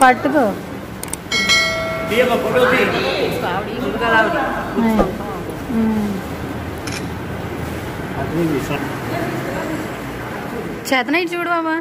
పట్టుకో చేతనై చూడు బాబా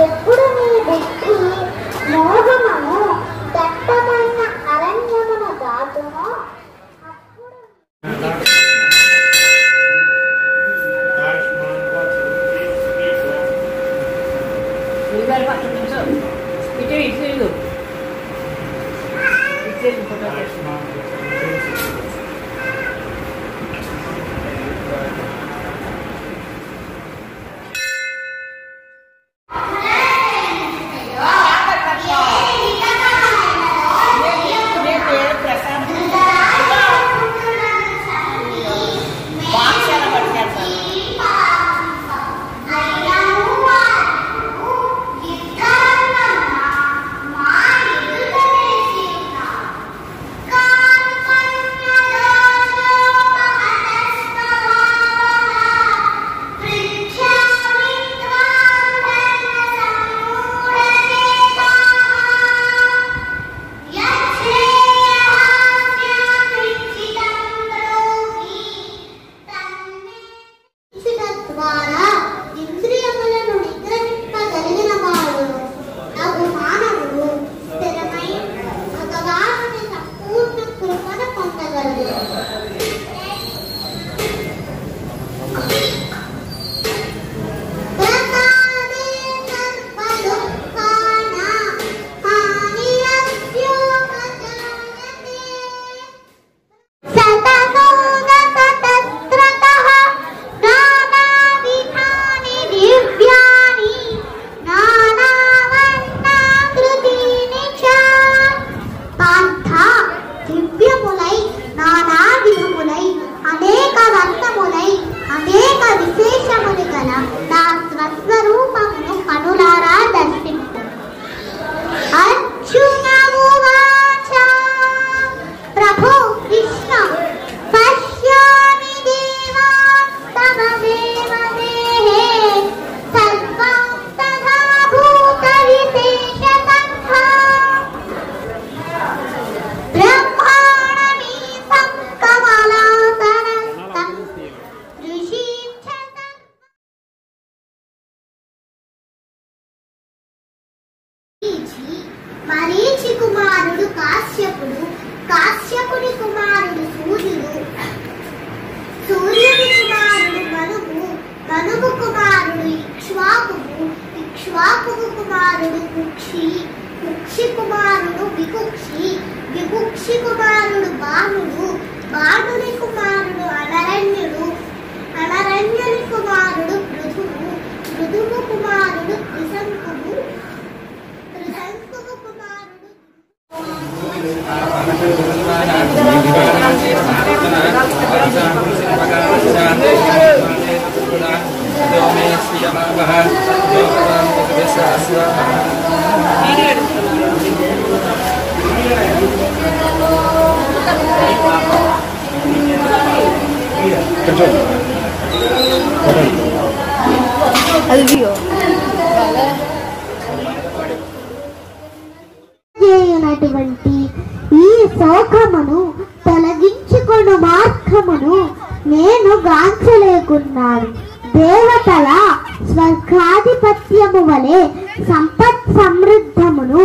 ఎప్పుడు నీ బుద్ధి మోహమను దట్టమైన అరణ్యమును దాటును చేయనటువంటి ఈ శోకమును తొలగించుకొను మార్గమును నేను గాంచలేకున్నాను. దేవతల స్వర్గాధిపత్యము వలె సంపత్ సమృద్ధమును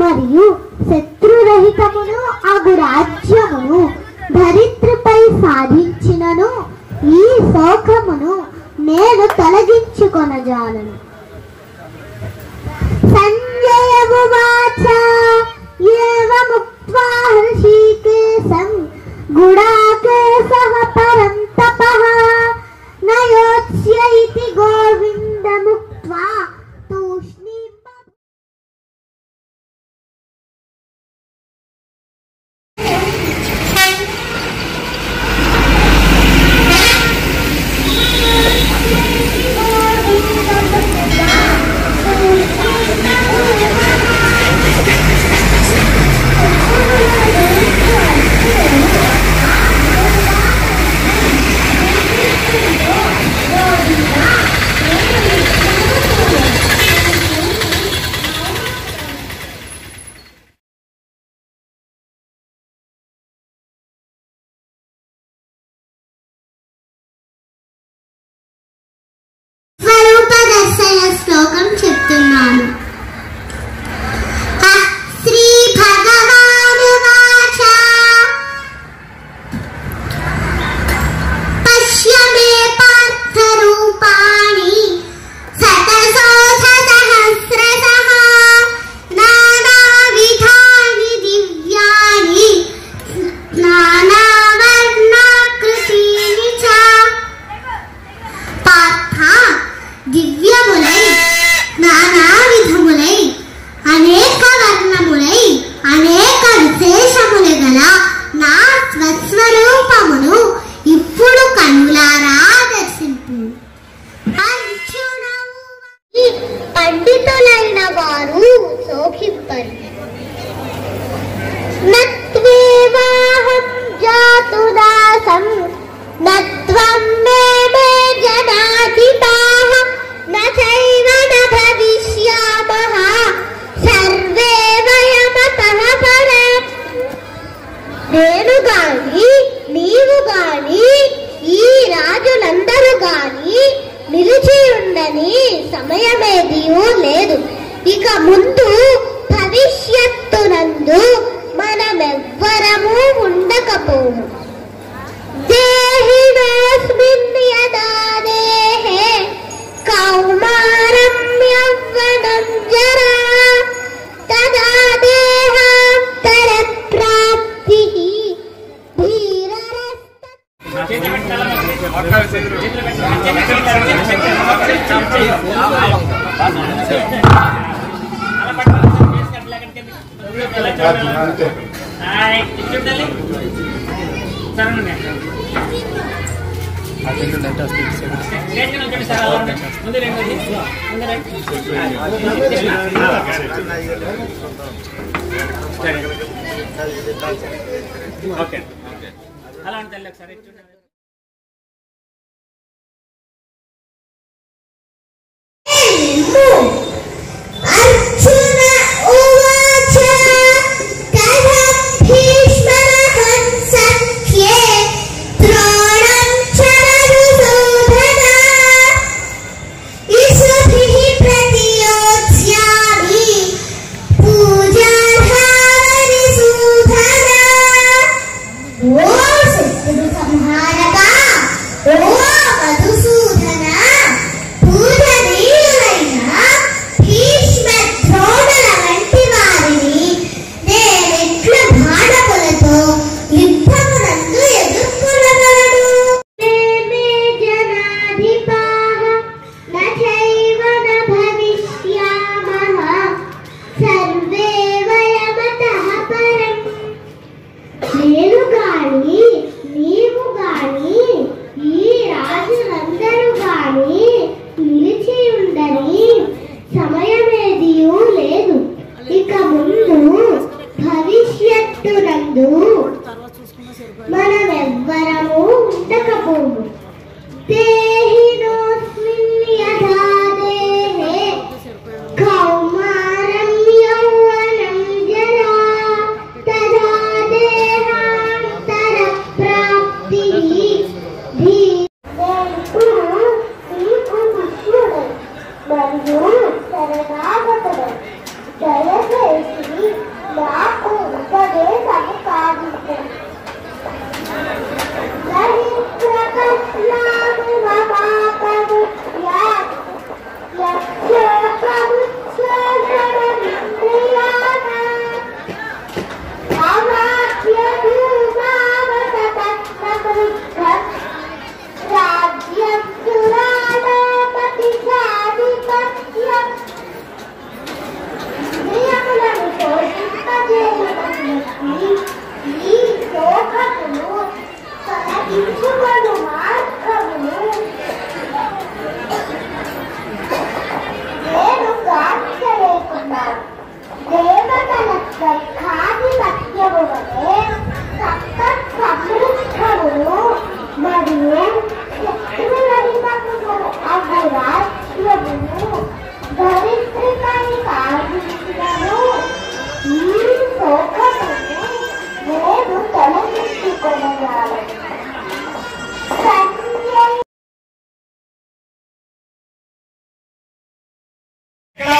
మరియు శత్రురహితమును అగు రాజ్యమును ధరిత్రిపై సాధించినను ఈ శోకమును నేను తొలగించుకొనజాలను. సంజయమువాచ ఏవముక్త్వా హృషీకేశం గుడాకేశః పరం తపః నయోత్స్య ఇతి గోవిందముక్త్వా తూష్ణీం. శ్లోకం చెప్తున్నాను. శ్రీ భగవానువాచ పశ్య మే పార్థ రూపాణి శతశోథ సహస్రశః నానావిధాని దివ్యాని నానావర్ణాకృతీని చ. పార్థ, దివ్యములై నానా విధములై అనేక వర్ణములై అనేక విశేషములు గల నా స్వస్వరూపమును ఇప్పుడు కన్నులారా దర్శింపు. పండితులైన వారు శోకింపరు. నత్వేవాహం జాతుదాసం నత్వం మే మే జనాధిపాః నచైవ న భవిష్యామః సర్వే వయమతః పరం. నేను గాని నీవు గాని ఈ రాజులందరూ గాని నిలిచి ఉండని సమయమేదియూ లేదు. ఇక ముందు భవిష్యత్తునందు మనమెవ్వరము ఉండకపోము. దేహినోస్మిన్ యదా దేహే కౌమారం యవ్వనం జరా తదా దేహాంతర ప్రాప్తిః ధీరరస్త. అలా అంటే ఒకసారి మనమెవ్వరము ఉండకపోము. దేహినోస్మిన్ యథా దేహే కౌమారం యౌవనం జరా తదా దేహాంతర ప్రాప్తిః మరియు శరణాగతుడు దయచేసి నాకు ఉపదేశము కావించండి.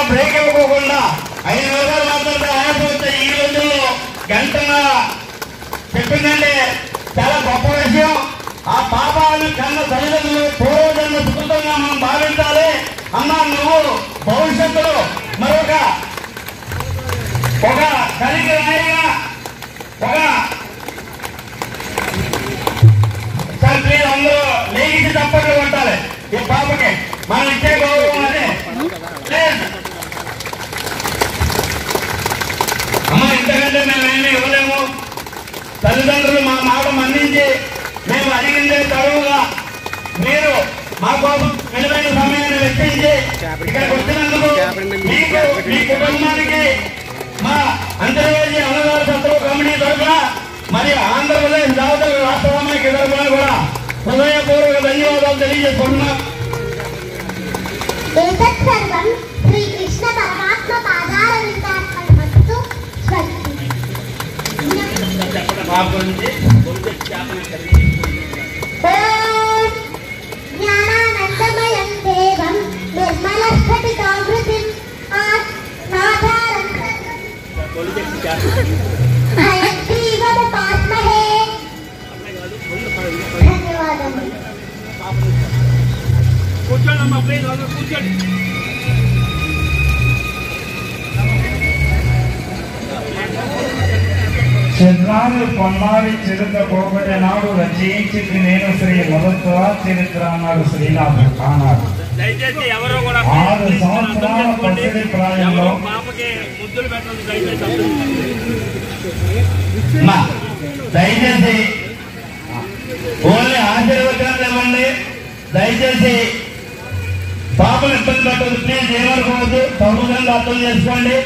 బ్రేక్ ఇవ్వకుండా 5 నిమిషాలు మాత్రమే ఆగిపోతే ఈ రోజుల్లో గంటగా చెప్పిందంటే చాలా గొప్ప విషయం. ఆ పాపాలను కన్న తల్లిదండ్రులు పూర్వజన్మ సుకృతంగా మనం భావించాలి. అన్నా నువ్వు భవిష్యత్తులో మరొక కలిగి రాయిగా సార్ ప్లీజ్ అందరూ లేచి తప్పట్లు కొట్టాలి. ఈ పాపకి మనం ఇచ్చే గౌరవం అదే. అమ్మ ఇంతకంటే మేమేమి ఇవ్వలేము. తల్లిదండ్రులు మా మాట మన్నించి మేము అడిగిందే తరువుగా మీరు మా కోసం విలువైన సమయాన్ని వెచ్చించి ఇక్కడికి వచ్చినందుకు మీకు మీ కుటుంబానికి మా అంతర్వేది అన్నదాన సత్రం కమిటీ తరఫున మరియు ఆంధ్రప్రదేశ్ దావతల రాష్ట్ర సమైక్య తరఫున కూడా హృదయపూర్వక ధన్యవాదాలు తెలియజేసుకుంటున్నాం. ఏతత్సర్వం శ్రీకృష్ణ పరమాత్మ పాదారవిందార్పణమస్తు. స్వస్తి. జ్ఞానానందమయం దేవం నిర్మలస్ఫటికాకృతిం ఆధారం హయగ్రీవముపాస్మహే. ధన్యవాదములు. కూర్చోండి అమ్మా, ప్లీజ్ అందరూ కూర్చోండి. చంద్రాలు పొన్నారి చిరుత పోగొట్టే నాడు రచయించింది నేను శ్రీ మొదత్వ చరిత్ర అన్నాడు శ్రీనాథుడు ఆనాడు. దయచేసి ఎవరో కూడా 6 సంవత్సరాల పసిడి ప్రాయంలో పాపకి ముద్దులు పెట్టండి దయచేసి. దయచేసి ఓన్లీ ఆశీర్వచనాలు ఇవ్వండి. దయచేసి పాపను ఇబ్బంది పెట్టదు ప్లీజ్. ఏమనుకోవద్దు, తగుదల అర్థం చేసుకోండి.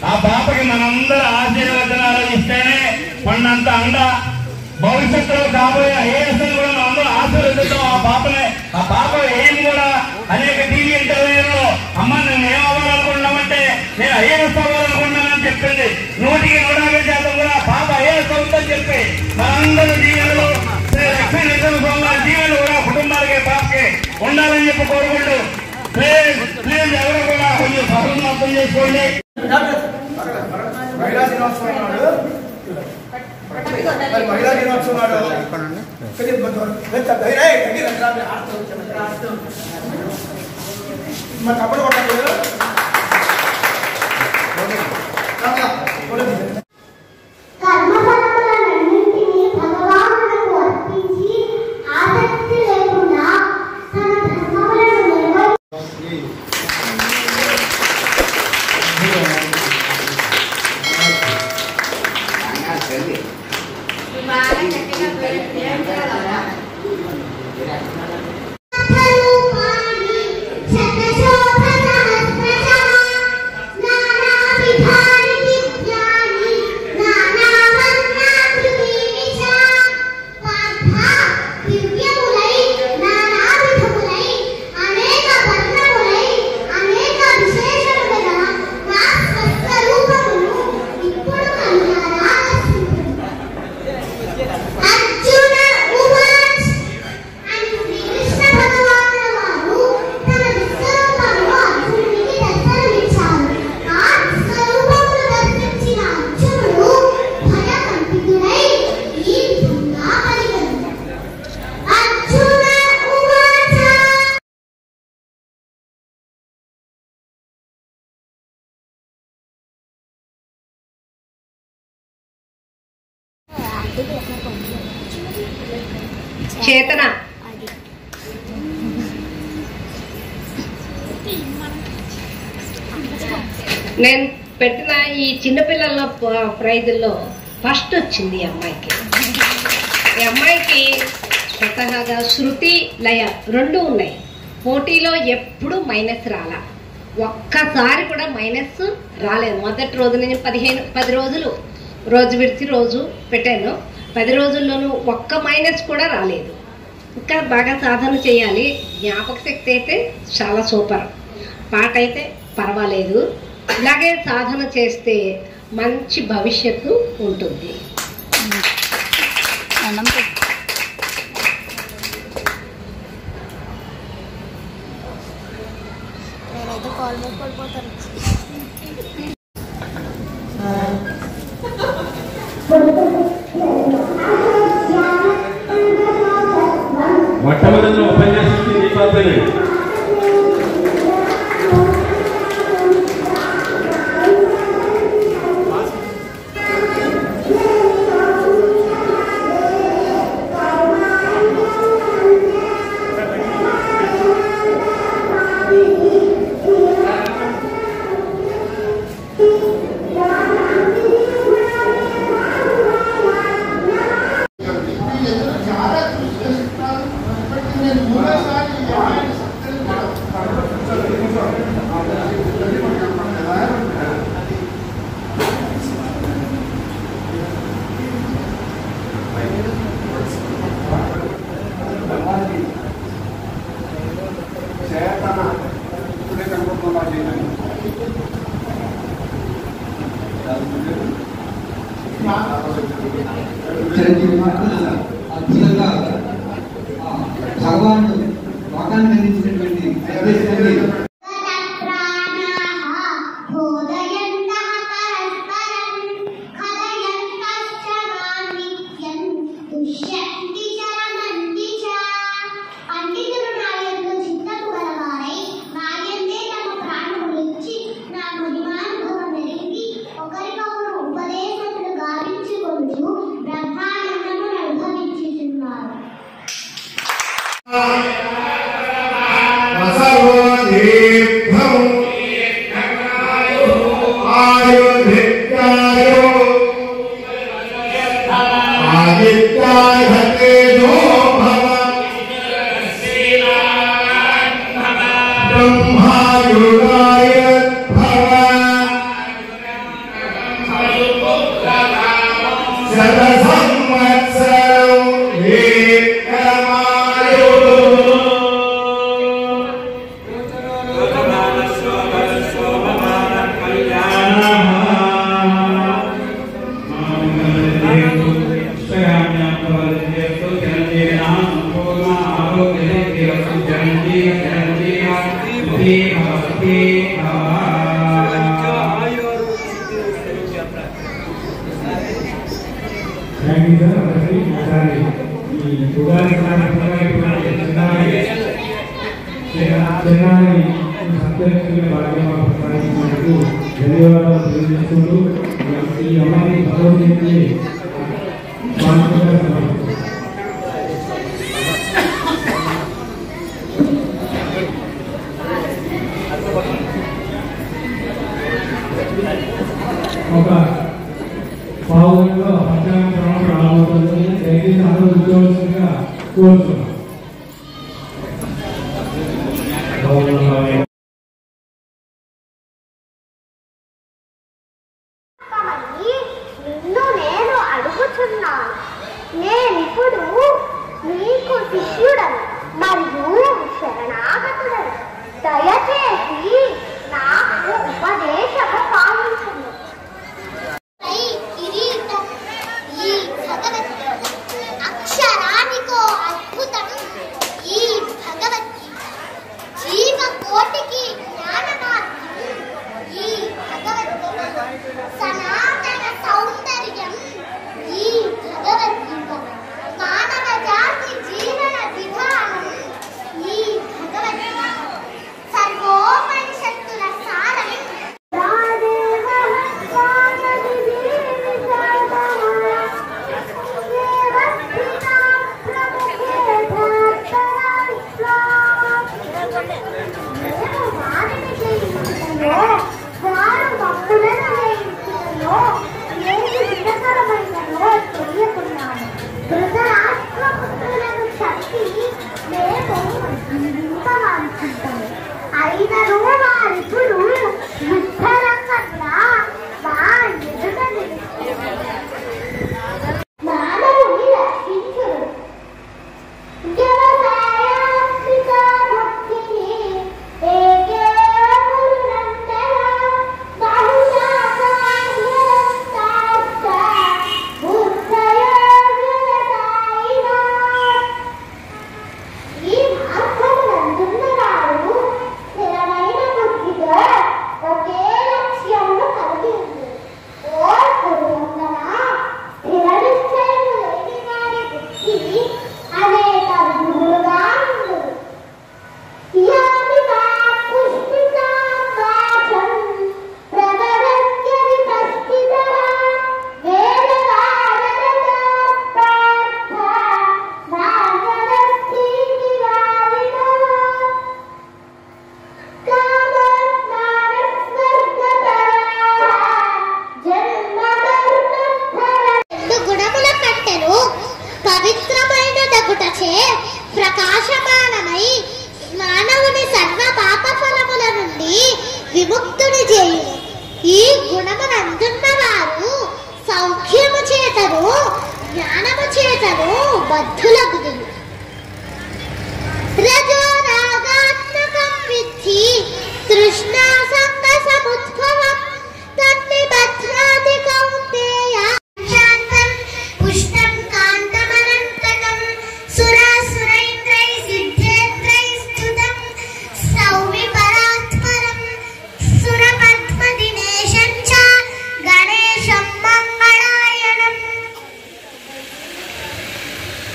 ఆ పాపకి మనందరూ ఆశీర్వచనాలు ఇస్తేనే కొండంత అండ భవిష్యత్తులో కాబోయే ఐఏఎస్ కూడా మనం అందరూ ఆశీర్వదిద్దాం ఆ పాపనే. ఆ పాప ఏం కూడా అనేక టీవీ ఇంటర్వ్యూలో అమ్మ నేను ఏమవ్వాలనుకుంటున్నామంటే నేను ఐఏఎస్ అవ్వాలనుకుంటున్నానని చెప్పింది. 100% కూడా పాప ఐఏఎస్ అవుతుందని చెప్పి మనందరూ జీవనలు లక్ష్మీ నరసింహస్వామి జీవనలు కూడా కుటుంబాలకి పాపకి ఉండాలని చెప్పి కోరుకుంటూ ప్లీజ్ ఎవరు కూడా కొంచెం సహనం అర్థం చేసుకోండి. మహిళా దినోత్సవం నాడు మా తప్పుడు కొట్టలేదు. కర్మఫలములన్నింటినీ భగవానులకు అర్పించి ఆసక్తి లేకుండా తన ధర్మములను నిర్వహించి చేతన నేను పెట్టిన ఈ చిన్నపిల్లల ప్రైజుల్లో ఫస్ట్ వచ్చింది ఈ అమ్మాయికి. ఈ అమ్మాయికి స్వతహాగా శృతి లయ రెండు ఉన్నాయి. పోటీలో ఎప్పుడు మైనస్ రాలా, ఒక్కసారి కూడా మైనస్ రాలేదు. మొదటి రోజు నుంచి 10 రోజులు రోజు విడిచి రోజు పెట్టాను. 10 రోజుల్లోనూ ఒక్క మైనస్ కూడా రాలేదు. ఇంకా బాగా సాధన చేయాలి. జ్ఞాపక శక్తి అయితే చాలా సూపర్, పాట అయితే పర్వాలేదు. ఇలాగే సాధన చేస్తే మంచి భవిష్యత్తు ఉంటుంది. మొట్టమొదటి ఉపన్యాసం దీపావళి అద్భుతంగా భగవానుడు లోకాన్ని అందించినటువంటి ఒక పావులో పట్టణం రాబోతుంది. దయచేసి అందరూ ఉద్యోగస్తులుగా కోరుతున్నాం. నిన్ను నేను అడుగుతున్నాను. నేనిప్పుడు నీకు శిష్యుడను మరియు శరణాగతుడను. దయచేసి నాకు ఉపదేశము పాలించుము. ఈ భగవద్గీత అక్షరానికో అద్భుతం. ఈ భగవద్గీత జీవకోటికి జ్ఞాన మార్గం. ఈ భగవద్గీత సనాతన సౌందర్యం. ఈ భగవద్గీత మానవ జాతి జీవన విధానం. ఈ భగవద్గీత సర్వ ధృతరాష్ట్రపుత్రులను చంపి మేము అంతమానుకుంటాము. అయినను వారిప్పుడు యుద్ధరంగంగా మా ఎదుట మానవుని రక్షించుడు. వ్యవసాయాత్మిక భక్తిని ఏకే పురునంతర బహుళాసాధ్యరంతాస్త బుద్ధయోగ్యతాయినా. ఈ మార్గమునందున్నవారు స్థిరమైన బుద్ధితో ఒకే లక్ష్యమును కలిగి ఉంది. ఓ పురునందన స్థిర నిశ్చయము లేని వారి బుద్ధి అనేక విధములుగా ఉండు. యామిమా పుష్పితాం వాచం ప్రవరత్య విపశ్చితః వేదవాదరతాః పార్థ భాగవతీతి వాదినః. రెండు గుణముల కట్టెలు పవిత్రమైన దగుటచే ప్రకాశమానమై మానవుని సర్వ పాప ఫలముల నుండి విముక్తుని చేయును. ఈ గుణమునందున్న వారు సౌఖ్యము చేతను జ్ఞానము చేతను బద్ధులగుదురు. రజోరాగాత్మకం విద్ధి తృష్ణా సంగ సముద్భవం తన్నిబధ్నాతి కౌంతేయ. శాంతం పుష్టం కాంతమనంతకం సురాసురైంద్రై సిద్ధేంద్రై స్తుతం సౌవిపరాత్పరం సురపద్మదినేశం చ గణేశం మంగళాయనం.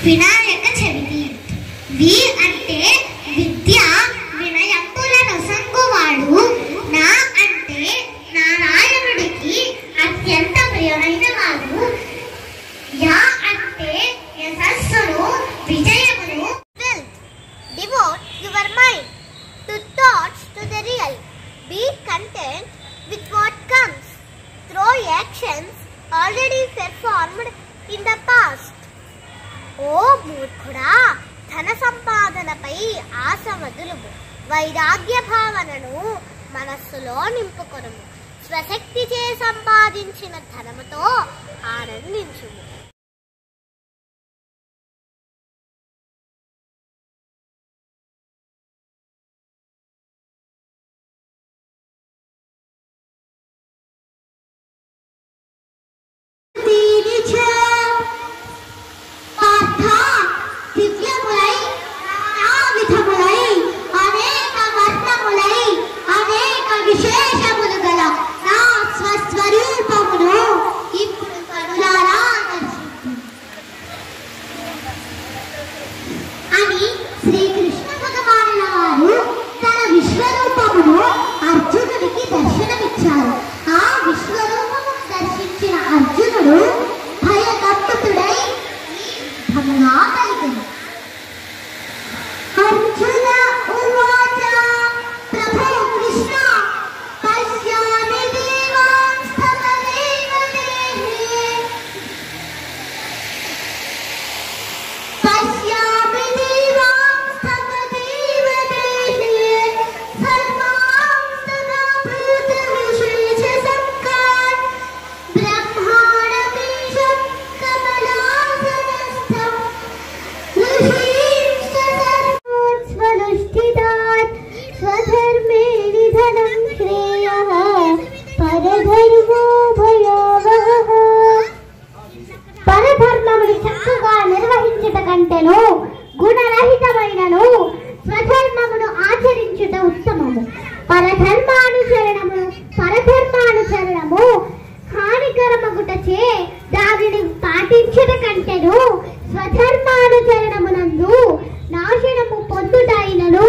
వినాయక చవితి. వి అంటే విద్య వినయంబులను సంగువాడు. నా అంటే నారాయణుడికి అత్యంత ప్రియమైన వాడు. యా అంటే యశస్సును విజయమును. Devote your mind to thoughts to the real. Be content with what comes through actions already performed in the past. ఓ మూర్ఖుడా, ధన సంపాదనపై ఆశ వదులుము. వైరాగ్య భావనను మనస్సులో నింపుకొనుము. స్వశక్తిచే సంపాదించిన ధనముతో ఆనందించుము. దివ్యములై నానావిధములై అనేక వర్ణములై అనేక విశేషములు గల నా స్వస్వరూపమును ఇప్పుడు కనులారా అని శ్రీకృష్ణ భగవానుల వారు తన విశ్వరూపమును అర్జునుడికి దర్శనమిచ్చారు. ఆ విశ్వరూపమును దర్శించిన అర్జునుడు భయకంపితుడై ధమునా కలిగెను. అర్జున ఉవాచ ప్రభో కృష్ణ పశ్యామి దేవాంస్తమదేవ దేహే పశ్యామి దేవాంస్తమదేవ దేహే సర్వాంస్తదా భూత విశేష సంకాన్ బ్రహ్మాణమీశం కమలాసనస్థం స్వనుష్ఠితాత్ స్వధర్మే నిధనం శ్రేయః పరధర్మో భయావహః. పరధర్మములు చక్కగా నిర్వహించుట కంటెను గుణరహితమైనను స్వధర్మమును ఆచరించుట ఉత్తమము. పరధర్మానుచరణము హానికరమగుటచే దానిని పాటించుట కంటెను స్వధర్మానుచరణమునందు నాశనము పొందుటైనను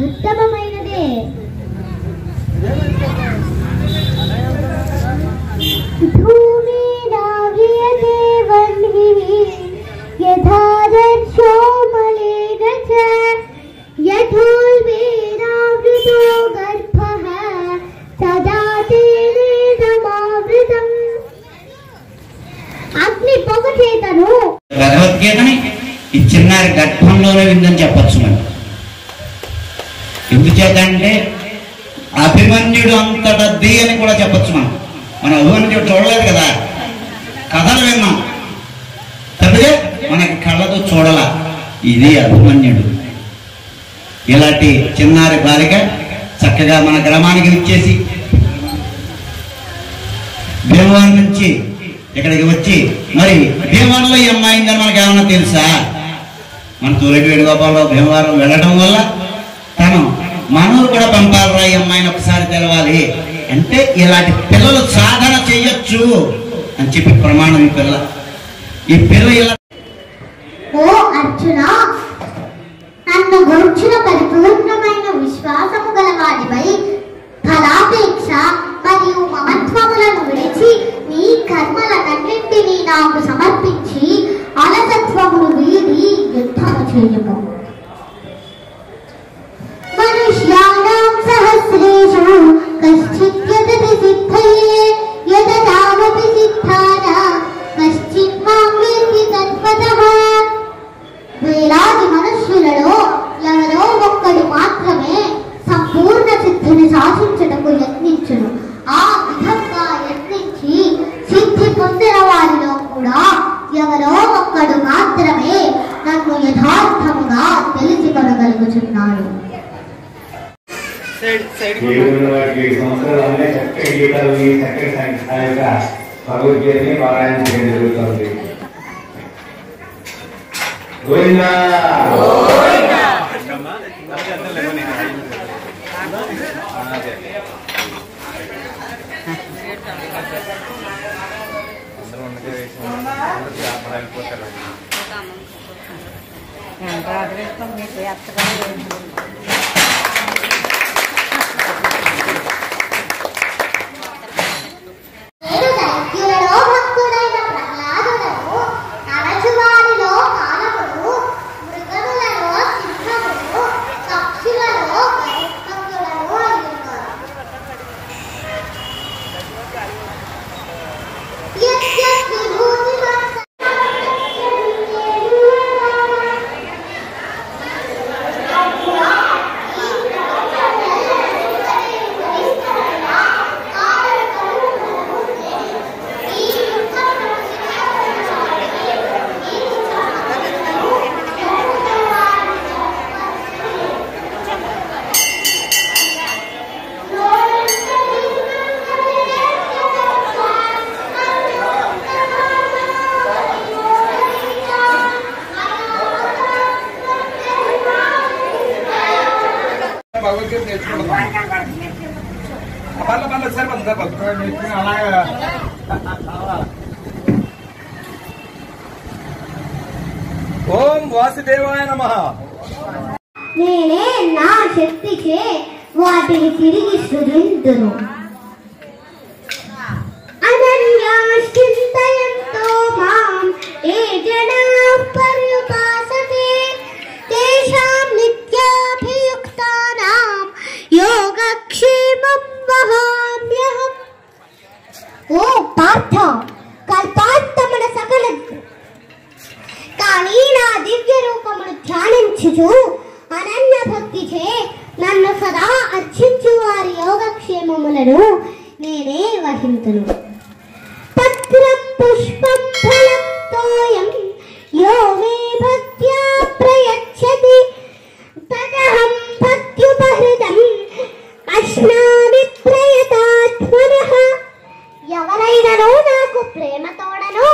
ఉత్తమమైనదే. భూమిరావ్రియతే వన్హిః యథాదర్శో మలేన చ యథోల్బేనావృతో గర్భః సదా తేనేదమావృతం. అగ్ని పొగ చేతను భగవద్గీతని ఈ చిన్నారి గర్భంలోనే విందని చెప్పచ్చు మనం. ఎందుచేతంటే అభిమన్యుడు అంతటద్ది అని కూడా చెప్పచ్చు మనం. మనం అభిమన్యుడు చూడలేదు కదా, కథలు విన్నాం తప్పితే మనకి కళ్ళతో చూడాల. ఇది అభిమన్యుడు. ఇలాంటి చిన్నారి బాలిక చక్కగా మన గ్రామానికి ఇచ్చేసి భీమవరం నుంచి ఇక్కడికి వచ్చి, మరి భీమవరంలో ఈ అమ్మాయిందని మనకు ఏమన్నా తెలుసా? మన తూరెడ్డి వేణుగోపాలరావు భీమవరం వెళ్ళడం వల్ల తను మనూరు కూడా పంపాలరా ఈ అమ్మాయిని ఒకసారి తెలవాలి అంటే, ఇలాంటి పిల్లలు సాధన చెయ్యొచ్చు అని చెప్పి ప్రమాణం. ఈ పిల్ల ఇలా ఓ అర్జున, నన్ను గురించిన పరిపూర్ణమైన విశ్వాసము గలవాడిపై ఫలాపేక్ష మరియు మమత్వములను విడిచి నీ కర్మలన్నింటినీ నాకు సమర్పించి అలసత్వమును వీడి యుద్ధము చేయము. మనుష్యానాం సహస్రేషు కశ్చిత్ యదతి సిద్ధయే యదతావపి సిద్ధానాం కశ్చిత్ మాం వేత్తి తత్వతః. వేలాది మనుష్యులలో ఎవరో ఒక్కడు మాత్రమే సంపూర్ణ సిద్ధిని సాధించటకు యత్నించును. ఆ విధంగా యత్నించి సిద్ధి పొందిన వారిలో కూడా ఎవరో ఒక్కడు మాత్రమే నన్ను యథార్థముగా తెలుసుకొనగలుగుచున్నాడు. భగవద్గీతని పారాయణ చేయడం జరుగుతుంది. గోవిందా నేను దైత్యులలో భక్తుడైన ప్రహ్లాదుడను, నరచువారిలో కాలముడు, మృగములలో సింహముడు, పక్షులలో గరుత్మంతులను అయ్యున్నారు. భగవద్గీత నేర్చుకుంటున్నాం. పర్ల సరిపోతుంది. అలాగా ఓం వాసుదేవాయ నమః. నేనే నా శక్తిచే వాటిని తిరిగి సృజింతును. అనన్యాశ్చింతయంతో మాం ఏ జనాః పర్యుపాసతే తేషాం నిత్యాభియుక్తానాం యోగక్షేమం వహామ్యహం. ఓ పార్థ, కల్పాంతమున సకల కానీ నా దివ్య రూపమును ధ్యానించుచు అనన్య భక్తిచే నన్ను సదా అర్చించు వారి యోగక్షేమములను నేనే వహింతును. పత్రం పుష్పం ఫలం తోయం యో మే భక్త్యా ప్రయచ్చతి తదహం భక్త్యుపహృతం అశ్నామి ప్రయతాత్మనః. ఎవరైనను నాకు ప్రేమతోడను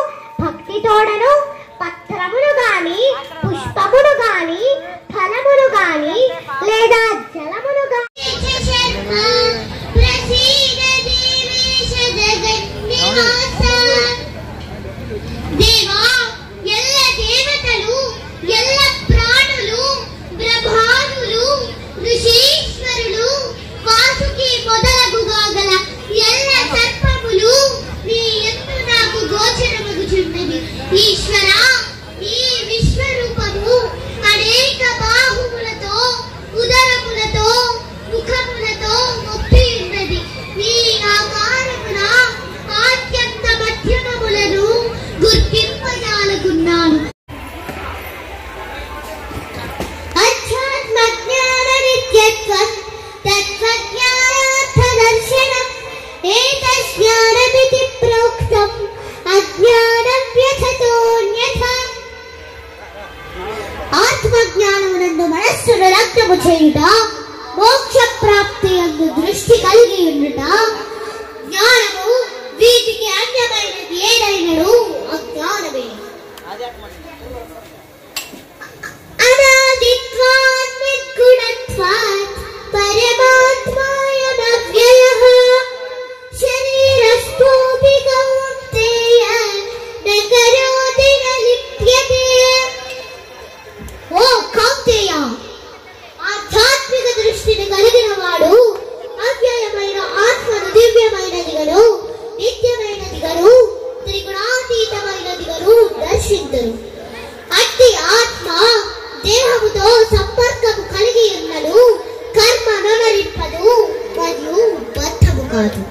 భక్తితోడను పత్రమును గాని పుష్పమును గాని ఫలమును గాని లేదా జలమును గాని దేవా, ಎಲ್ಲ ದೇವತೆ ఆత్మజ్ఞానమునందు మనస్సును లగ్నము చేయుట, మోక్ష ప్రాప్తి యందు దృష్టి కలిగి ఉండుట, జ్ఞానము వీటికి అన్యమైనది ఏదైనను అజ్ఞానమే. అనాదిత్వాత్ నిర్గుణత్వాత్ పరమాత్మాయమవ్యయః శరీరస్థోపి కౌంతేయ న కరోతి న లిప్యతే. ఓ కౌంతేయ, ఆధ్యాత్మిక దృష్టిని కలిగిన వాడు అవ్యయమైన ఆత్మను దివ్యమైనదిగను నిత్యమైనదిగను త్రిగుణాతీతమైనదిగను దర్శించరు. అట్టి ఆత్మ దేహముతో సంపర్కము కలిగి ఉన్నను కర్మ నమరింపదు మరియు బద్ధము కాదు.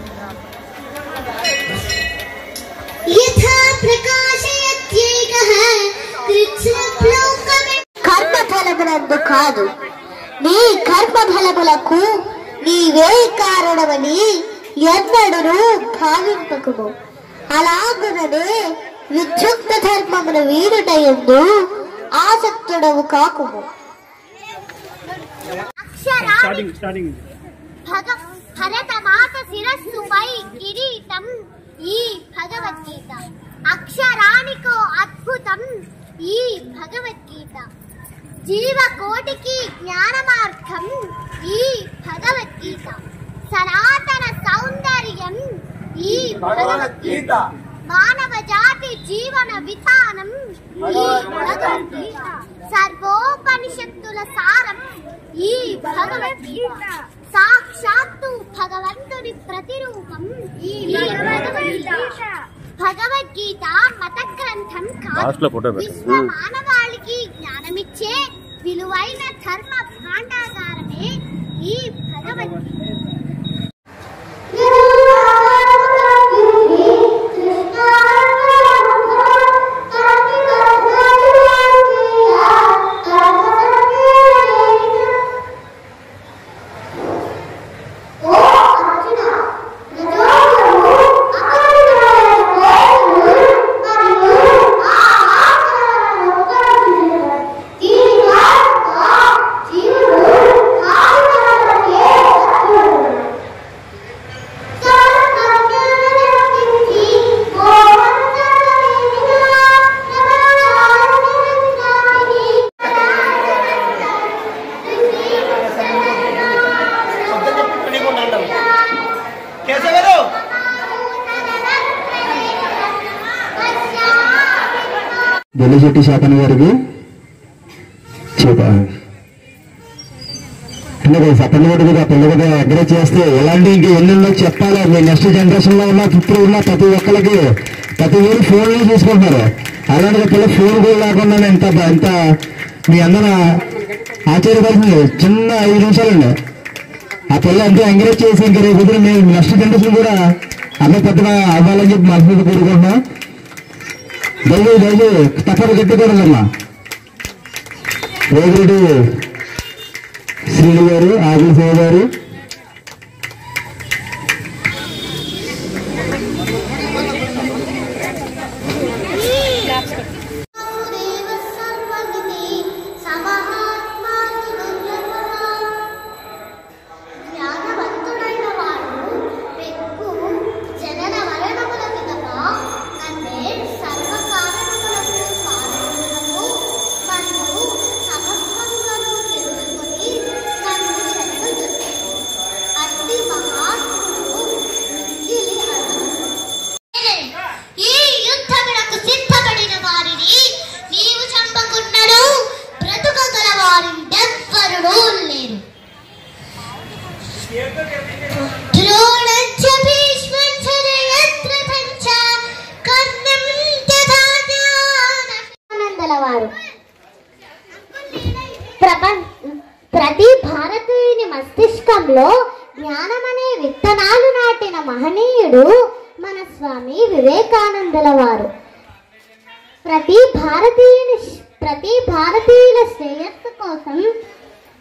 యథా ప్రకాశయత్యేకః కృత్స్నప్లోకమే. కర్మఫలమునందు కాదు, నీ కర్మఫలములకు నీవే కారణమని ఎన్నడూ భావింపకుము. అలాగుననే విద్యుక్త ధర్మమును వీడుటయందు ఆసక్తుడవు కాకుము. భరతమాత శిరస్సుపై కిరీటం ఈ భగవద్గీత. అక్షరానికో అద్భుతం ఈ భగవద్గీత. జీవకోటికి జ్ఞానమార్థం ఈ భగవద్గీత. సనాతన సౌందర్యం ఈ భగవద్గీత. మానవ జాతి జీవన విధానం ఈ భగవద్గీత. సర్వోపనిషత్తుల సారం ఈ భగవద్గీత. సాక్షాత్తు భగవంతుని ప్రతిరూపం ఈ భగవద్గీత. భగవద్గీత మత గ్రంథం కాదు, విశ్వ మానవాళికి జ్ఞానమిచ్చే విలువైన ధర్మ భాండాగారమే ఈ భగవద్గీత. దొల్లిశెట్టి శాతన్ గారికి చెప్పండి. సపర్ణగా పిల్లలుగా ఎంకరేజ్ చేస్తే ఎలాంటి ఇంక ఎన్నెన్నో చెప్పాలి. మీ నెక్స్ట్ జనరేషన్ లో ఉన్న ఇప్పుడు ఉన్న ప్రతి ఒక్కరికి ప్రతి ఊరు ఫోన్లు తీసుకుంటున్నారు. అలాంటి పిల్లలు ఫోన్ కూడా లేకుండా ఎంత మీ అందరూ ఆశ్చర్యపడుతుంది. చిన్న 5 నిమిషాలండి ఆ పిల్ల అంతే ఎంకరేజ్ చేసి ఇంక రేపు మేము నెక్స్ట్ జనరేషన్ కూడా అన్న పెద్దగా అవ్వాలని చెప్పి మనసులో కోరుకుంటున్నాం. దయచేసి తప్పని గట్టికూడదమ్మా. రేగురెడ్డి శ్రీలు గారు, ఆగుల శివ గారు, ప్రతి భారతీయుని మస్తిష్కంలో జ్ఞానమనే విత్తనాలు నాటిన మహనీయుడు మన స్వామి వివేకానందుల వారు. ప్రతి భారతీయుల శ్రేయస్సు కోసం,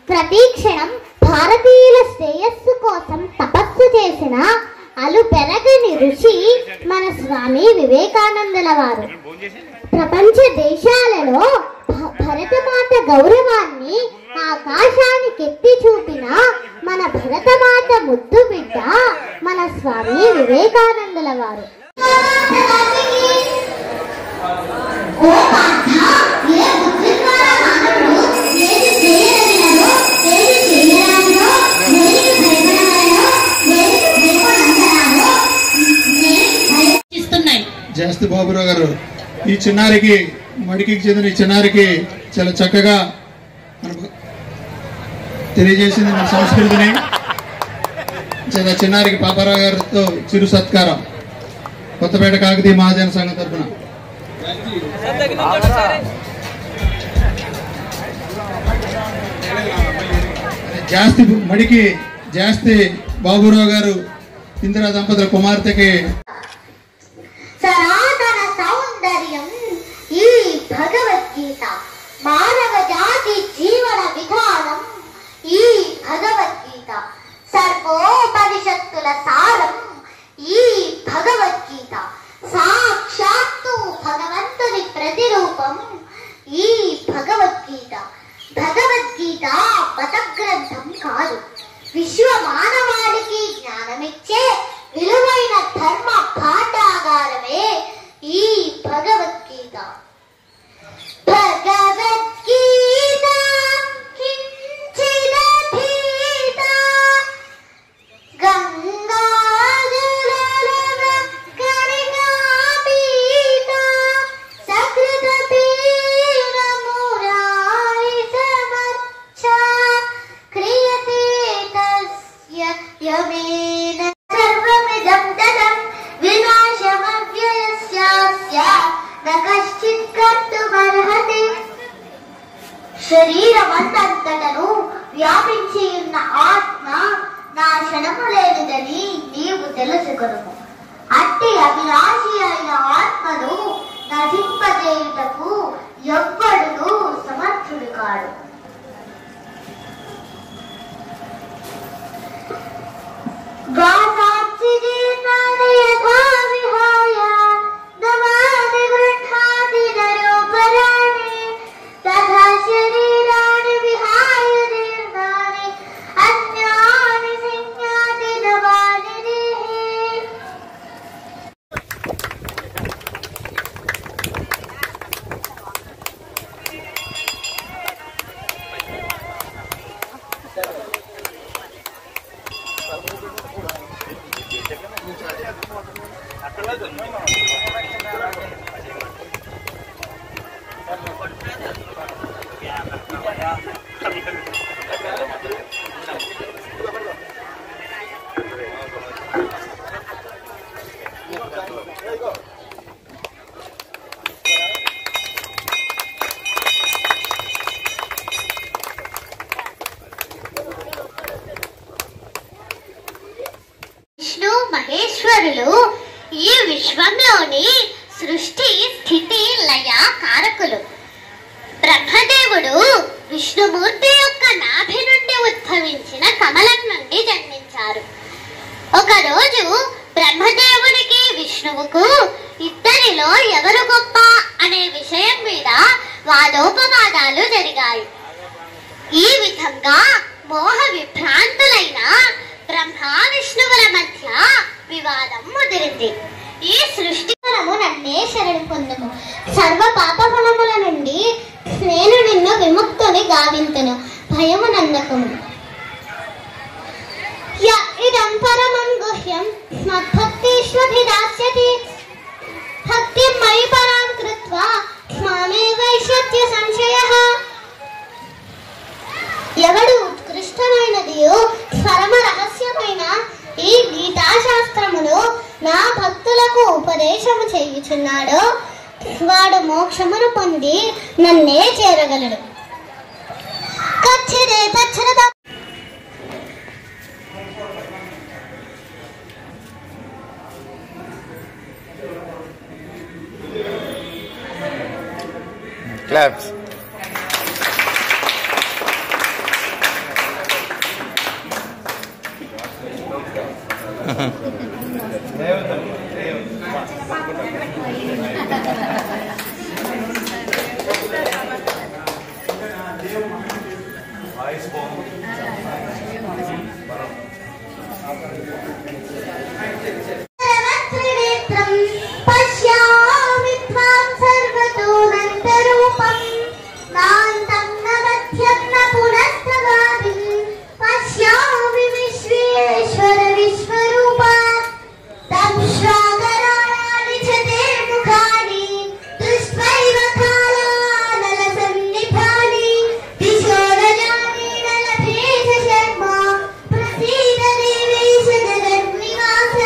ప్రతి క్షణం భారతీయుల శ్రేయస్సు కోసం తపస్సు చేసిన అలుపెరగని ఋషి మన స్వామి వివేకానందుల వారు. ప్రపంచ దేశాలలో భరతమాత గౌరవాన్ని ఆకాశానికెత్తి చూపిన మన భరతమాత ముద్దు బిడ్డ మన స్వామి వివేకానందుల వారు. జాస్తి బాబురావు గారు ఈ చిన్నారికి మడికి చెందిన ఈ చిన్నారికి చాలా చక్కగా తెలియజేసింది మన సంస్కృతిని. చాలా చిన్నారికి పాపారావు గారితో చిరు సత్కారం కొత్తపేట కాకతీయ మహాజన సంఘం తరఫున. జాస్తి మడికి జాస్తి బాబురావు గారు ఇందిరా దంపతుల కుమార్తెకి సనాతన సౌందర్యం ఈ భగవద్గీత, మానవ జాతి జీవన విధానం ఈ భగవద్గీత, సర్వోపనిషత్తుల సారం ఈ భగవద్గీత, సాక్షాత్తు భగవంతుని ప్రతిరూపం ఈ భగవద్గీత. భగవద్గీత మత గ్రంథం కాదు, విశ్వ మానవాళికి జ్ఞానమిచ్చే విలువైన ధర్మ భాండాగారమే ఈ భగవద్గీత. భగవద్గీత కించిద భీత గంగాజలకరిగాపీత సకృత పీన మురారి సమచ్చ క్రియతే తస్య యమేన సర్వమిదం తదం వినాశమవ్యయస్యాస్య న కశ్చిత్ కర్తుమర్హతి. శరీరమంతటను వ్యాపించి ఉన్న ఆత్మ నాశనము లేనిదని నీవు తెలుసుకొనుము. అట్టి అవినాశి అయిన ఆత్మను నశింపజేయుటకు ఎవ్వడును సమర్థుడు కాడు. గాసాప్సిదీర్ణాని యథా విహాయ నమాని గృహ్ణాతి నరోపరాణి తథా శరీరాణి విహాయ దీర్ఘాని అన్యాని సంజ్ఞాతి నవాని దేహి. విష్ణు మహేశ్వరులు ఈ విశ్వంలోని సృష్టి స్థితి లయ కారకులు. బ్రహ్మదేవుడు విష్ణుమూర్తి యొక్క నాభి నుండి ఉద్భవించిన కమలం నుండి జన్మించారు. ఒకరోజు బ్రహ్మదేవునికి విష్ణువుకు ఇద్దరిలో ఎవరు గొప్ప అనే విషయం మీద వాదోపవాదాలు జరిగాయి. ఈ విధంగా మోహ విభ్రాంతులైన బ్రహ్మ విష్ణువుల మధ్య వివాదం ముదిరింది. ఈ సృష్టి ఫలము నన్నే శరణు పొందుము, సర్వ పాప ఫలముల నుండి నేను నిన్ను విముక్తుని గావింతును, భయము నందకము. ఇదం పరమం గుహ్యం మద్భక్తిష్వభిదాస్యతి భక్తిం మయి పరాం కృత్వా మామేవైష్యత్య సంశయః. ఎవడు ఉత్కృష్టమైనదియు పరమ రహస్యమైన ఈ గీతాశాస్త్రమును నా భక్తులకు ఉపదేశము చేయుచున్నాడో వాడు మోక్షమును పొంది నన్నే చేరగలడు. కచ్చిదే తచ్చరద Claps. పశ్యామి త్వాం సర్వతోనంతరూపం నాంతం న మధ్యం న పునస్తగామిం పశ్యామి విశ్వేశ్వర విశ్వరూప తం శ్రాగరాణాని చ తే ముఖాని దృష్ట్వైవ కాలానల సన్నిధాని దిశో న జానే న లభే చ శర్మ ప్రసీద దేవేశ జగన్నివాస.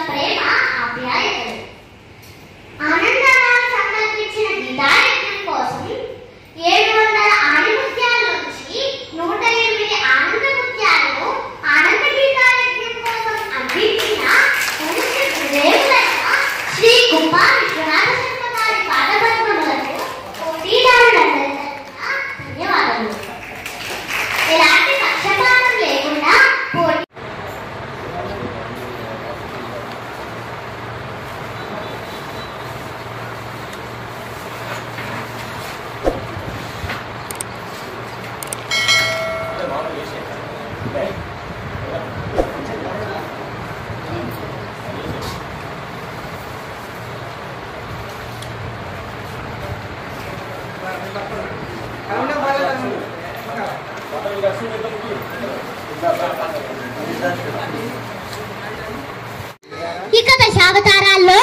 ప్రేమ ఆప్యాయతలు ఆనందంగా సంకల్పించిన గీతాయజ్ఞం కోసం 700 ఆణిముత్యాల్లోంచి 108 ఆనంద ముత్యాలను ఆనంద గీతాయజ్ఞం కోసం అందించిన పూజ్య గురుదేవులైన శ్రీ గుబ్బా విశ్వనాథ శర్మ గారి పాదపద్మములకు పోటీదారులందరికీ ధన్యవాదములు. ఎలాంటి పక్షపాతం లేకుండా పోటీ ఇక దశావతారాల్లో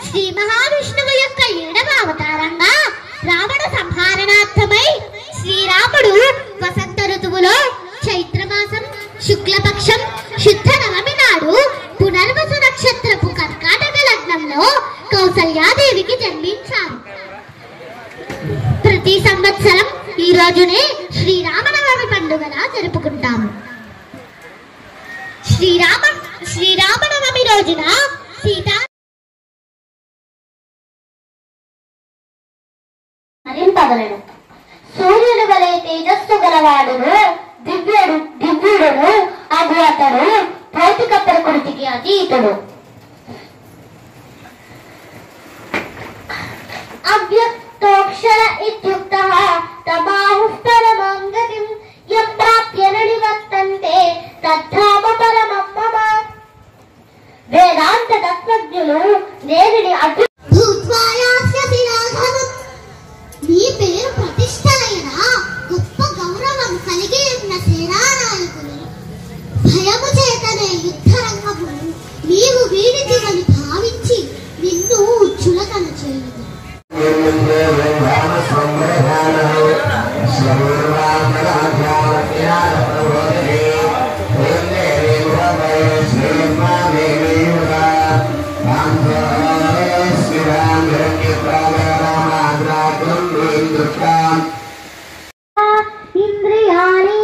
శ్రీ మహావిష్ణువు యొక్క 7వ అవతారంగా రావణ సంహారణార్థమై శ్రీరాముడు వసంత ఋతువులో చైత్రమాసం శుక్లపక్షం శుద్ధ నవమి నాడు పునర్వసు నక్షత్రపు కర్కాటక లగ్నంలో కౌసల్యాదేవికి జన్మించారు. ప్రతి సంవత్సరం ఈ రోజునే శ్రీరామనవమి పండుగలా జరుపుకుంటాము. శ్రీరామనవమి రోజున సీతా మరింపగలను. సూర్యుడు వలె తేజస్సు గలవాడును దివ్యుడును అగు అతడు భౌతిక ప్రకృతికి అతీతుడు. అవ్యక్తోక్షర ఇత్యుక్తః తమాహుః పరమాం గతిం యం ప్రాప్య న నివర్తంతే తద్ధామ పరమం మమ. వేదాంత తత్వజ్ఞులు నేరుని మీ పేరు ప్రతిష్టలైన గొప్ప గౌరవం కలిగి ఉన్న సేనానాయకులు భయము చేతనే యుద్ధ రంగము నీవు వీడితివని భావించి నిన్ను చులకన చేయదు.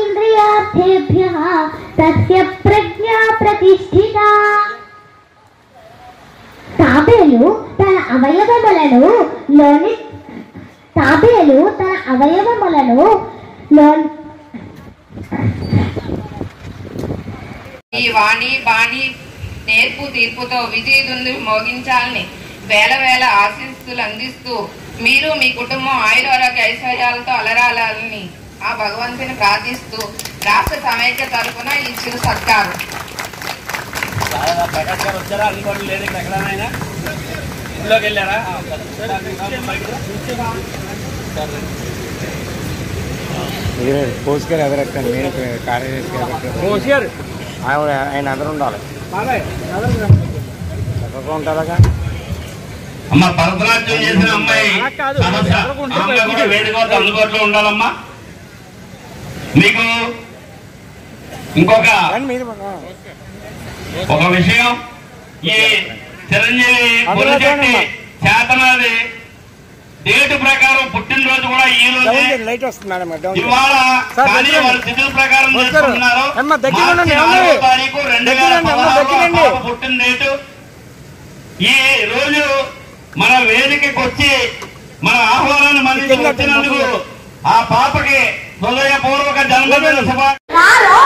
ఇంద్రియాణీంద్రియార్థేభ్యః తస్య ప్రజ్ఞా ప్రతిష్ఠితా. తాబేలు తన అవయవములను ఈ వాణి బాణి నేర్పు తీర్పుతో విజయదుందు మోగించాలని వేల వేల ఆశీస్సులు అందిస్తూ మీరు మీ కుటుంబం ఆయురారోగ్య ఐశ్వర్యాలతో అలరాలని ఆ భగవంతుని ప్రార్థిస్తూ రాష్ట్ర సమైక్య తరఫున ఈ చిరు సత్కారం. వచ్చారా? అందుబాటు లేదు ఎక్కడైనా ఇంట్లోకి వెళ్ళారా? పోస్కర్ ఎదరెక్కండి, నేను కార్యదర్శి ఆయన ఎదురు ఉండాలి. ఎక్కడ ఉంటారా? అమ్మ భరతనాట్యం చేసిన అమ్మాయి కూడా వేదిక వద్ద అందుబాటులో ఉండాలమ్మా. మీకు ఇంకొక విషయం, ఈ చిరంజీవి బొలిశెట్టి చేతనాది డేట్ ప్రకారం పుట్టినరోజు కూడా ఈ రోజు ఇవాళ కానీ వాళ్ళ తిథుల ప్రకారం చేసుకుంటున్నారు. 2016 పుట్టిన డేటు. ఈ రోజు మన వేదికకి వచ్చి మన ఆహ్వానాన్ని మళ్ళీ వచ్చినందుకు ఆ పాపకి హృదయపూర్వక జన్మదిన శుభాకాంక్షలు.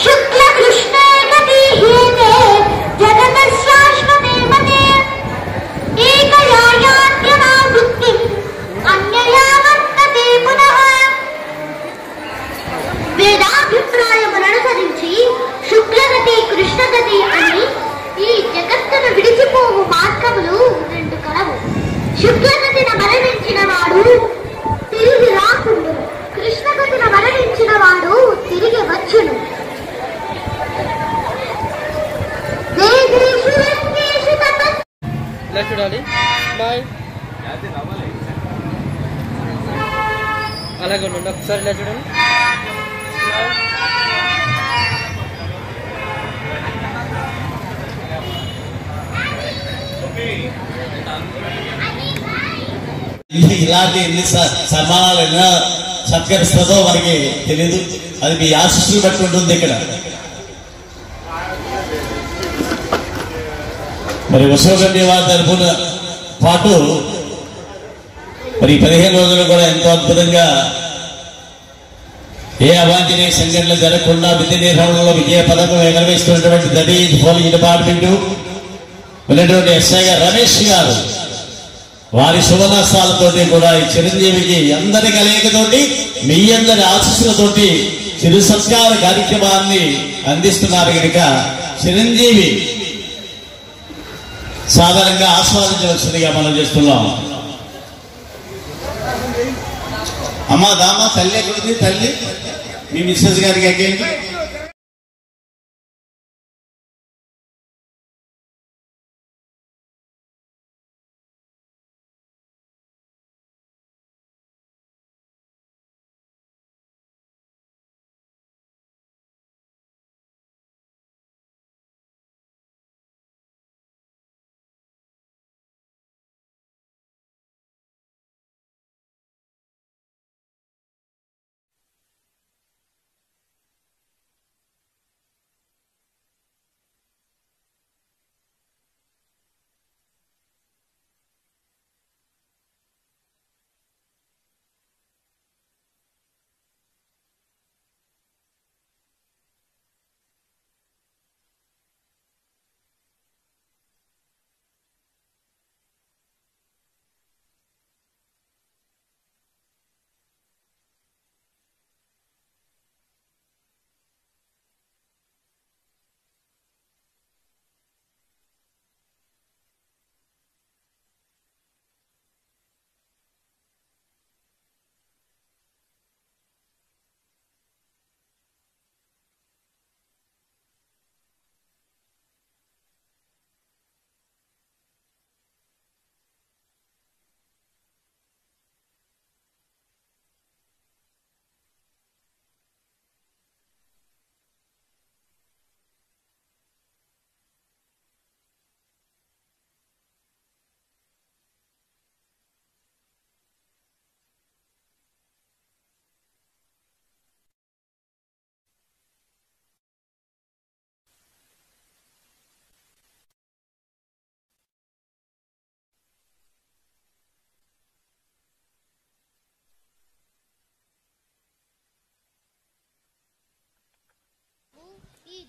శుక్ల కృష్ణే గతిహీనే జగతశాశ్వతే మతే ఏకయాయాత్యనా వృత్తి శుక్లగతిన మరణించిన వాడు తిరిగి రాకుండు, కృష్ణగతిన మరణించిన వాడు తిరిగి వచ్చును. ఇలా చూడాలి. బాయ్. అలాగే ఉండండి. ఒకసారి ఇలా చూడండి. ఇలాంటి ఎన్ని సన్మానాలు ఎన్నో సత్కరిస్తుందో మనకి తెలియదు. అది మీ ఆశీస్సులు బట్టి ఉంటుంది. ఇక్కడ మరి ఉత్సవగండి వారి తరఫున పాటు మరి 15 రోజులు కూడా ఎంతో అద్భుతంగా ఏ అవాంఛనీయ సంఘటనలు జరగకుండా విధి నిర్వహణలో విజయ పథకం ఎగరవేస్తున్నటువంటి దట్ ఈజ్ పోలీస్ డిపార్ట్మెంట్ ఉన్నటువంటి ఎస్ఐ గారు రమేష్ గారు వారి శుభనస్తాలతోటి కూడా ఈ చిరంజీవికి అందరి కలయికతోటి మీ అందరి ఆశీస్సులతోటి చిరు సంస్కార కార్యక్రమాన్ని అందిస్తున్నారు కనుక చిరంజీవి సాధారణంగా ఆస్వాదించవలసిందిగా మనం చేస్తున్నాం. అమ్మా దామా తల్లి ఎక్కడుంది? తల్లి మీ మిస్సెస్ గారికి ఎక్కేంటి?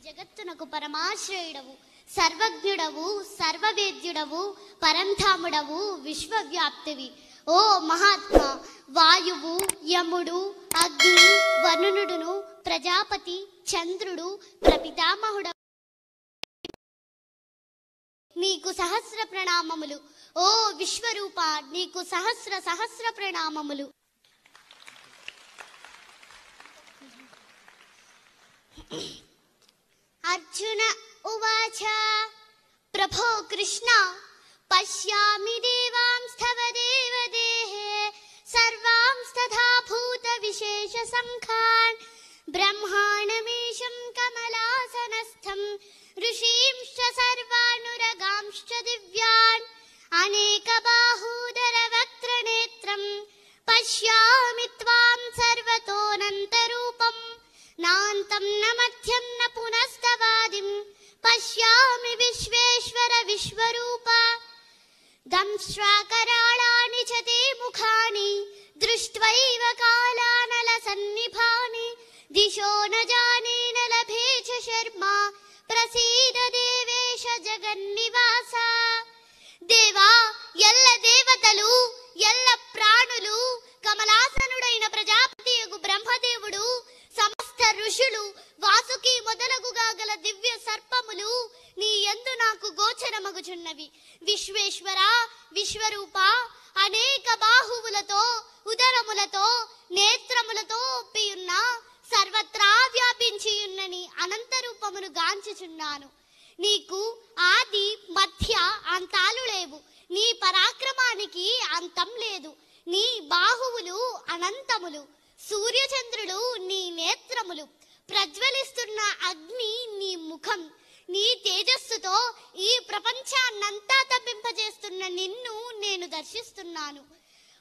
జగత్తునకు పరమాశ్రయుడవు, సర్వజ్ఞుడవు, సర్వవేద్యుడవు, పరంధాముడవు, విశ్వవ్యాప్తివి. ఓ మహాత్మా, వాయువు, యముడు, అగ్ని, వరుణుడును, ప్రజాపతి, చంద్రుడు, ప్రపితామహుడు నీకు సహస్ర ప్రణామములు. ఓ విశ్వరూప, నీకు సహస్ర సహస్ర ప్రణామములు. అర్జున ఉవాచ ప్రభో కృష్ణ పశ్యామి దేవాంస్తవ దేవదేహే సర్వాంస్తథా భూత విశేష సంఖాన్ బ్రహ్మాణమీశం కమలాసనస్థం ఋషీంశ్చ సర్వానురగాంశ్చ దివ్యాన్ అనేక బాహూదర వక్త్రనేత్రం పశ్యామి త్వాం సర్వతోనంతరూపం నాంతం న మధ్యం న పునస్తవాదిం పశ్యామి విశ్వేశ్వర విశ్వరూప దంశ్రాకరాళాని చ తే ముఖాని దృష్ట్వైవ కాలానల సన్నిభాని దిశో న జానే న లభే చ శర్మా ప్రసీద దేవేశ జగన్నివాస. దేవా, ఎల్ల దేవతలు, ఎల్ల ప్రాణులు, కమలాసనుడైన ప్రజాపతియగు బ్రహ్మదేవుడు, సమస్త ఋషులు, వాసుకి మొదలగుగా గల దివ్య సర్పములు నీ యందు నాకు గోచరమగుచున్నవి. విశ్వేశ్వర, విశ్వరూప, అనేక బాహువులతో ఉదరములతో నేత్రములతో ఒప్పియున్న సర్వత్రా వ్యాపించి ఉన్నని అనంత రూపమును గాంచుచున్నాను. నీకు ఆది మధ్య అంతాలు లేవు. నీ పరాక్రమానికి అంతం లేదు. నీ బాహువులు అనంతములు. సూర్యచంద్రులు నీ నేత్రములు. ప్రజ్వలిస్తున్న అగ్ని నీ ముఖం. నీ తేజస్సుతో ఈ ప్రపంచాన్నంతా తప్పింపజేస్తున్న నిన్ను నేను దర్శిస్తున్నాను.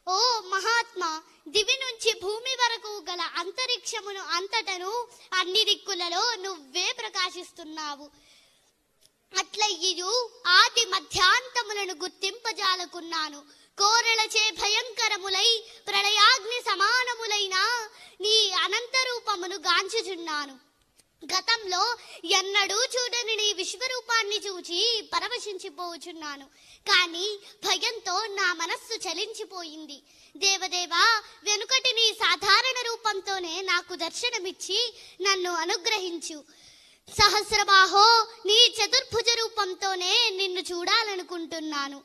ఓ మహాత్మా, దివి నుంచి భూమి వరకు గల అంతరిక్షమును అంతటను అన్ని దిక్కులలో నువ్వే ప్రకాశిస్తున్నావు. అట్లయ్యు ఆది మధ్యాంతములను గుర్తింపజాలకున్నాను. కోరలచే భయంకరములై ప్రళయాగ్ని సమానములైన నీ అనంత రూపమును గాంచుచున్నాను. గతంలో ఎన్నడూ చూడని నీ విశ్వరూపాన్ని చూచి పరవశించిపోచున్నాను. కానీ భయంతో నా మనస్సు చలించిపోయింది. దేవదేవా, వెనుకటి నీ సాధారణ రూపంతోనే నాకు దర్శనమిచ్చి నన్ను అనుగ్రహించు. సహస్రబాహో, నీ చతుర్భుజ రూపంతోనే నిన్ను చూడాలనుకుంటున్నాను.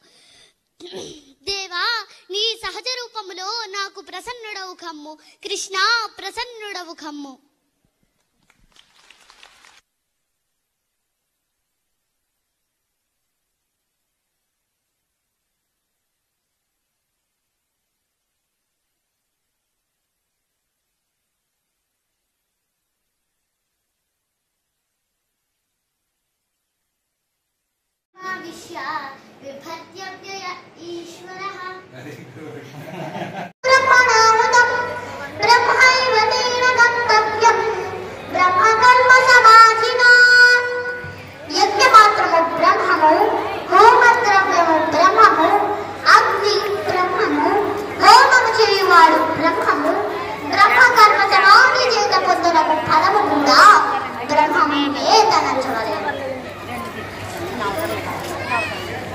దేవా, నీ సహజ రూపములో నాకు ప్రసన్నుడవు కమ్ము. కృష్ణ, ప్రసన్నుడవు కమ్ము. విభత్యవ్యయ ఈశ్వరః బ్రహ్మణామృతం బ్రహ్మైవ తేన గంతవ్యం బ్రహ్మకర్మ సమాధినా. యజ్ఞపాత్రము బ్రహ్మము, హోమద్రవ్యము బ్రహ్మము, అగ్ని బ్రహ్మము, హోమము చేయువాడు బ్రహ్మము, బ్రహ్మకర్మ సమాధి చేత పొందునకు ఫలము కూడా బ్రహ్మమే తనచవలెను.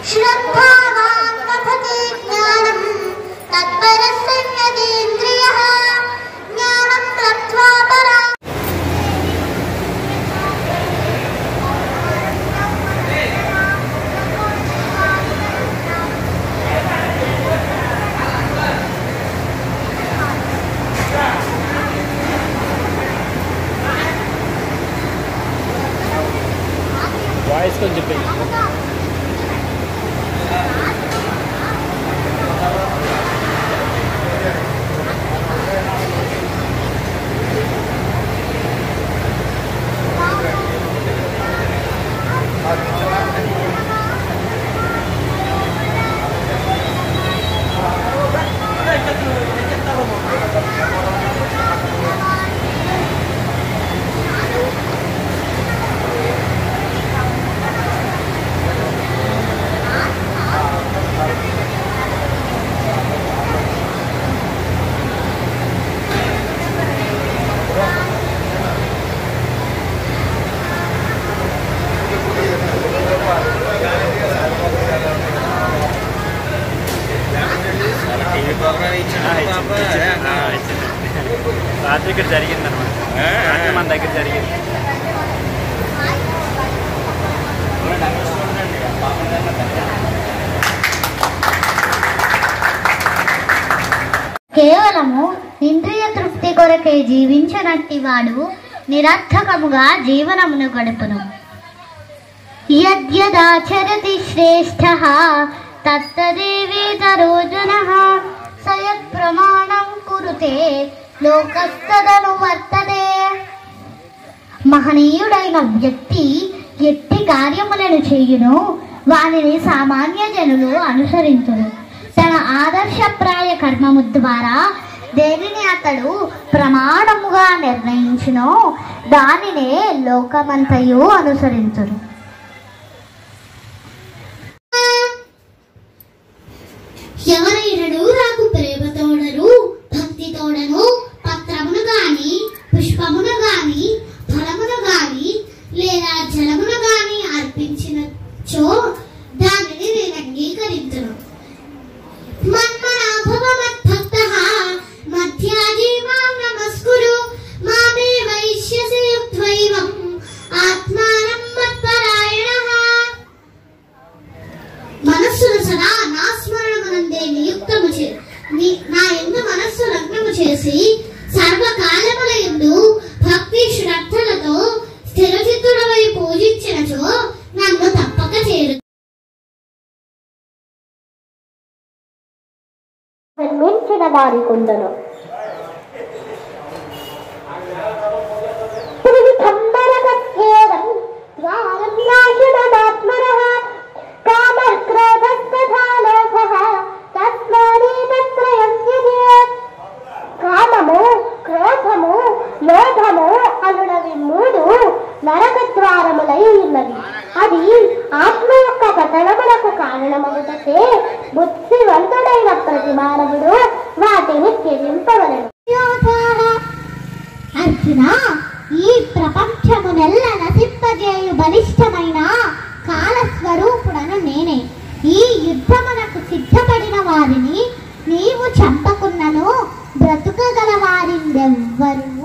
శ్రద్ధావాన్ లభతే జ్ఞానం తత్పరస్యేంద్రియః జ్ఞానం లబ్ధ్వా పరా. వాయిస్ కొంచెం పెంచు. రాత్రి ఇక్కడ జరిగింది అనమాట. రాత్రి మన దగ్గర జరిగింది. కేవలము ఇంద్రియ తృప్తి కొరకే జీవించనట్టి వాడు నిరర్థకముగా జీవనమును గడుపును. యద్యదాచరతి శ్రేష్ఠః తత్తదేవేతరో జనః సయత్ ప్రమాణం కురుతే లోకస్తదను వర్తతే. మహనీయుడైన వ్యక్తి ఎట్టి కార్యములను చేయును వానిని సామాన్య జనులు అనుసరించును. తన ఆదర్శప్రాయ కర్మము ద్వారా దేనిని అతడు ప్రమాణముగా నిర్ణయించునో దానినే లోకమంతయు అనుసరించును. ఎవరైనను నాకు ప్రేమతోడను భక్తితోడను పత్రమును గాని పుష్పమును గాని ఫలమును గాని లేదా జలమును గాని అర్పించినచో దానిని నేను అంగీకరించును. మన్మనాభవమద్భక్తః మధ్యాజీ మాం నమస్కురు మామే వైశ్యసి యుక్త్వైవం ఆత్మానం మత్పరాయణః. మనస్సును సదా నా స్మరణమునందే నియుక్త చేసి సర్వకాలముల యందు భక్తి శ్రద్ధలతో స్థిరచిత్తుడవై పూజించినచో నన్ను తప్పక చేరు. జన్మించిన వారి కొందరు కామము, క్రోధము, లోభము అనునవి మూడు నరక ద్వారములై ఉన్నవి. అది ఆత్మ యొక్క పతనములకు కారణమవుతే బుద్ధివంతుడైన ప్రతి మానవుడు వాటిని త్యజింపవలెను. అర్జున, ఈ ప్రపంచమునెల్ల నశింపజేయు బలిష్టమైన కాలస్వరూపుడను నేనే. ఈ యుద్ధమునకు సిద్ధపడిన వారిని నీవు చంపకున్నను బ్రతుకగల వారిందెవ్వరు